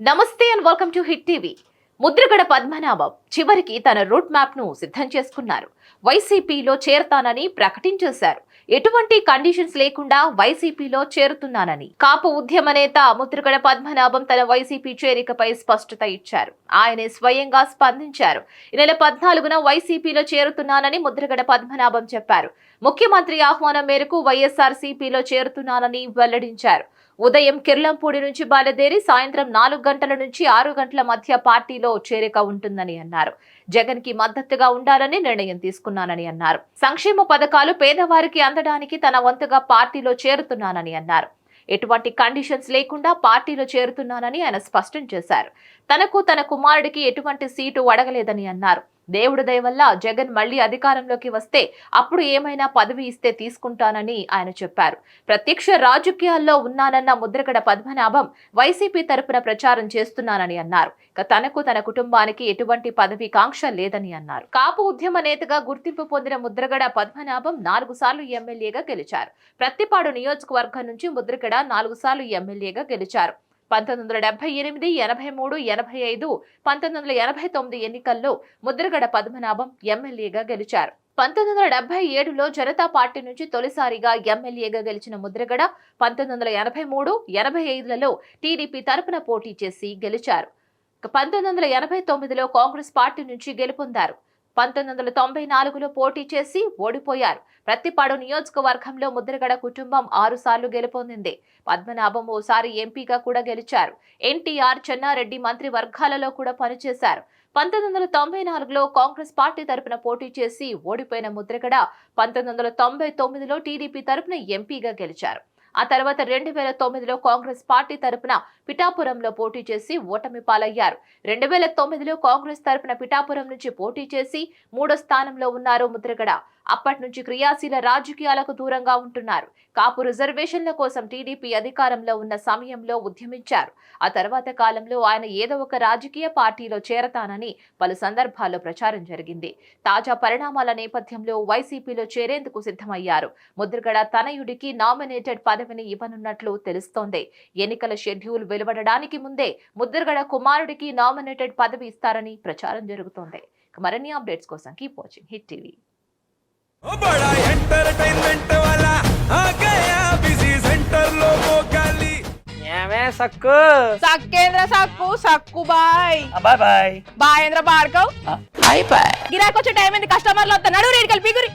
నమస్తే and welcome to hit TV. Mudragada Padmanabham చివరికి తన రూట్ మ్యాప్ ను సిద్ధం చేసుకున్నారు. వైసీపీలో చేరతానని ప్రకటించేశారు. ఎటువంటి కండిషన్స్ లేకుండా వైసీపీలో చేరుతున్నానని కాపు ఉద్యమ నేత ముద్రగడ పద్మనాభం తన వైసీపీ చేరికపై స్పష్టత ఇచ్చారు. ఆయనే స్వయంగా స్పందించారు. ఈ నెల 14న వైసీపీలో చేరుతున్నానని ముద్రగడ పద్మనాభం చెప్పారు. ముఖ్యమంత్రి ఆహ్వానం మేరకు వైఎస్ఆర్సీపీలో చేరుతున్నానని వెల్లడించారు. ఉదయం కిర్లంపూడి నుంచి బయలుదేరి సాయంత్రం 4 గంటల నుంచి 6 గంటల మధ్య పార్టీలో చేరిక ఉంటుందని అన్నారు. జగన్ కి మద్దతుగా ఉండాలని నిర్ణయం తీసుకున్నానని అన్నారు. సంక్షేమ పథకాలు పేదవారికి అందడానికి తన వంతుగా పార్టీలో చేరుతున్నానని అన్నారు. ఎటువంటి కండిషన్స్ లేకుండా పార్టీలో చేరుతున్నానని ఆయన స్పష్టం చేశారు. తనకు తన కుమారుడికి ఎటువంటి సీటు అడగలేదని అన్నారు. దేవుడి దయ వల్ల జగన్ మళ్లీ అధికారంలోకి వస్తే అప్పుడు ఏమైనా పదవి ఇస్తే తీసుకుంటానని ఆయన చెప్పారు. ప్రత్యక్ష రాజకీయాల్లో ఉన్నానన్న ముద్రగడ పద్మనాభం వైసీపీ తరపున ప్రచారం చేస్తున్నానని అన్నారు. తనకు తన కుటుంబానికి ఎటువంటి పదవి కాంక్ష లేదని అన్నారు. కాపు ఉద్యమ నేతగా గుర్తింపు పొందిన ముద్రగడ పద్మనాభం 4 సార్లు ఎమ్మెల్యేగా గెలిచారు. ప్రత్తిపాడు నియోజకవర్గం నుంచి ముద్రగడ 4 సార్లు ఎమ్మెల్యేగా గెలిచారు. 1978, 83, 85, 1989 ఎన్నికల్లో ముద్రగడ పద్మనాభం ఎమ్మెల్యేగా గెలిచారు. 1977లో జనతా పార్టీ నుంచి తొలిసారిగా ఎమ్మెల్యేగా గెలిచిన ముద్రగడ 1983, 85లలో టీడీపీ తరపున పోటీ చేసి గెలిచారు. 1989లో కాంగ్రెస్ పార్టీ నుంచి గెలుపొందారు. 1994లో పోటీ చేసి ఓడిపోయారు. ప్రత్తిపాడు నియోజకవర్గంలో ముద్రగడ కుటుంబం 6 సార్లు గెలుపొందింది. పద్మనాభం ఓసారి ఎంపీగా కూడా గెలిచారు. ఎన్టీఆర్, చెన్నారెడ్డి మంత్రి వర్గాలలో కూడా పనిచేశారు. 1994లో కాంగ్రెస్ పార్టీ తరపున పోటీ చేసి ఓడిపోయిన ముద్రగడ 1999లో టీడీపీ తరపున ఎంపీగా గెలిచారు. ఆ తర్వాత 2009లో కాంగ్రెస్ పార్టీ తరపున పిఠాపురంలో పోటీ చేసి ఓటమి పాలయ్యారు. 2009లో కాంగ్రెస్ తరపున పిఠాపురం నుంచి పోటీ చేసి 3వ స్థానంలో ఉన్నారు ముద్రగడ. అప్పటి నుంచి క్రియాశీల రాజకీయాలకు దూరంగా ఉంటున్నారు. కాపు రిజర్వేషన్ల కోసం టీడీపీ అధికారంలో ఉన్న సమయంలో ఉద్యమించారు. ఆ తర్వాత కాలంలో ఆయన ఏదో ఒక రాజకీయ పార్టీలో చేరతానని పలు సందర్భాల్లో ప్రచారం జరిగింది. తాజా పరిణామాల నేపథ్యంలో వైసీపీలో చేరేందుకు సిద్ధమయ్యారు. ముద్రగడ తనయుడికి నామినేటెడ్ పదవిని ఇవ్వనున్నట్లు తెలుస్తోంది. ఎన్నికల షెడ్యూల్ వెలువడడానికి ముందే ముద్రగడ కుమారుడికి నామినేటెడ్ పదవి ఇస్తారని ప్రచారం జరుగుతోంది. మరిన్ని అప్డేట్స్ కోసం కీప్ వాచింగ్ హిట్ టీవీ. बड़ा एंटरटेनमेंट वाला आ गया बिजी सेंटर लोगों का ली ఏమే సక్కు సక్కేంద్ర సక్కు సక్కు బాయ్ బాయ్ బాయ్ బాయేంద్ర బాడ్కవ్ బాయ్ బాయ్ గిరాకొచ్చే టైం ఏంది? కస్టమర్లు వస్తున్నాడు, రేటు కలిపి గురి.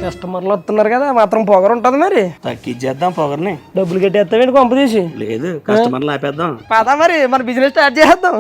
కస్టమర్లు వస్తున్నారు కదా, మాత్రం పొగరు ఉంటది మరి. తగ్గించేద్దాం పొగర్ని. డబ్బులు కట్టేస్తావేంటి కొంప తీసి? లేదు, కస్టమర్లు ఆపేద్దాం. పదా మరి మన బిజినెస్ స్టార్ట్ చేద్దాం.